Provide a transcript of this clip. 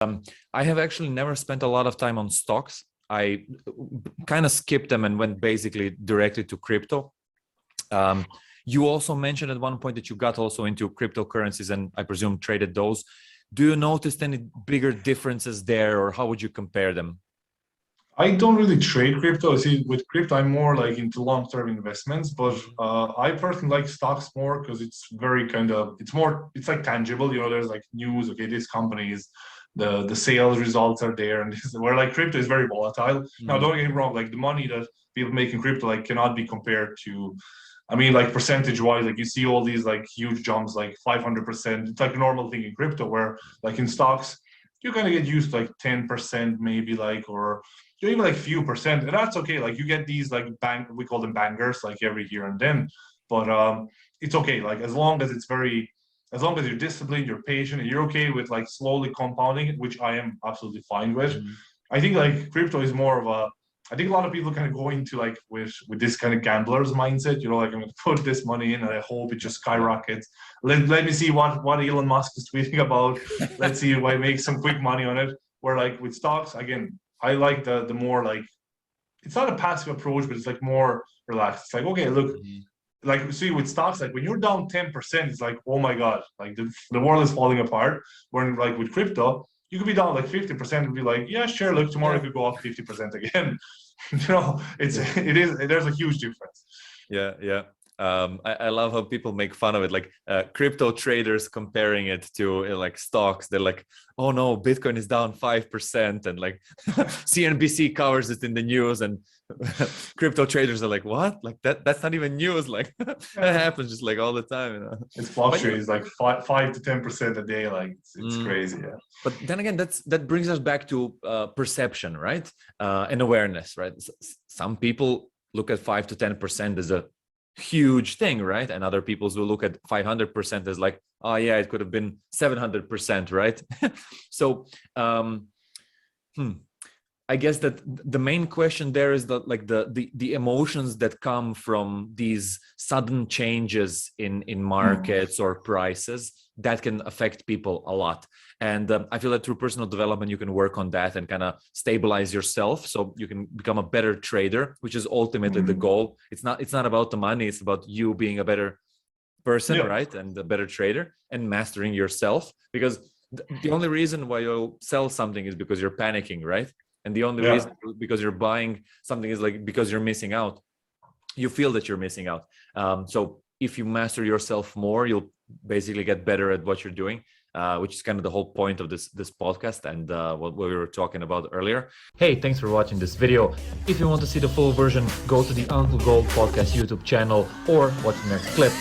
I have actually never spent a lot of time on stocks. I kind of skipped them and went basically directly to crypto. You also mentioned at one point that you got also into cryptocurrencies and I presume traded those. Do you notice any bigger differences there, or how would you compare them? I don't really trade crypto. See, with crypto, I'm more like into long-term investments, but I personally like stocks more because it's very it's like tangible. You know, there's like news. Okay, this company is the sales results are there, and where like crypto is very volatile. Now, don't get me wrong. Like the money that people make in crypto like cannot be compared to. I mean, like percentage wise, like you see all these like huge jumps, like 500%. It's like a normal thing in crypto, where like in stocks, you kind of get used to like 10% maybe, like, or even like few percent, and that's okay. Like you get these like we call them bangers, like every here and then, but it's okay. Like as long as you're disciplined, you're patient, and you're okay with like slowly compounding it, which I am absolutely fine with. I think like crypto is more of a. I think a lot of people kind of go into like with this kind of gambler's mindset. You know, like I'm going to put this money in and I hope it just skyrockets. Let me see what Elon Musk is tweeting about. Let's see if I make some quick money on it. Where like with stocks, again, I like the more like, it's not a passive approach, but it's like more relaxed. It's like, okay, look, like see with stocks, like when you're down 10%, it's like, oh my God, like the world is falling apart. When like with crypto, you could be down like 50% and be like, yeah, sure, look, tomorrow it could go up 50% again. You know, there's a huge difference. Yeah. I love how people make fun of it, like crypto traders comparing it to like stocks. They're like, oh no, Bitcoin is down 5%, and like CNBC covers it in the news, and crypto traders are like, what? Like that's not even news. Like that happens just like all the time, you know. It's fluctuates like 5 to 10% a day. Like it's crazy. Yeah. But then again, that brings us back to perception, right? And awareness, right? Some people look at 5 to 10% as a huge thing, right? And other people will look at 500% as like, oh yeah, it could have been 700%, right? So I guess that the main question there is that like the emotions that come from these sudden changes in markets or prices that can affect people a lot. And I feel that through personal development, you can work on that and kind of stabilize yourself so you can become a better trader, which is ultimately the goal. It's not about the money. It's about you being a better person, right? And a better trader and mastering yourself, because the only reason why you'll sell something is because you're panicking, right? And the only reason because you're buying something is like because you're missing out. You feel that you're missing out. So if you master yourself more, you'll basically get better at what you're doing, which is kind of the whole point of this podcast and what we were talking about earlier. Hey, thanks for watching this video. If you want to see the full version, go to the Uncle Gold Podcast YouTube channel or watch the next clip.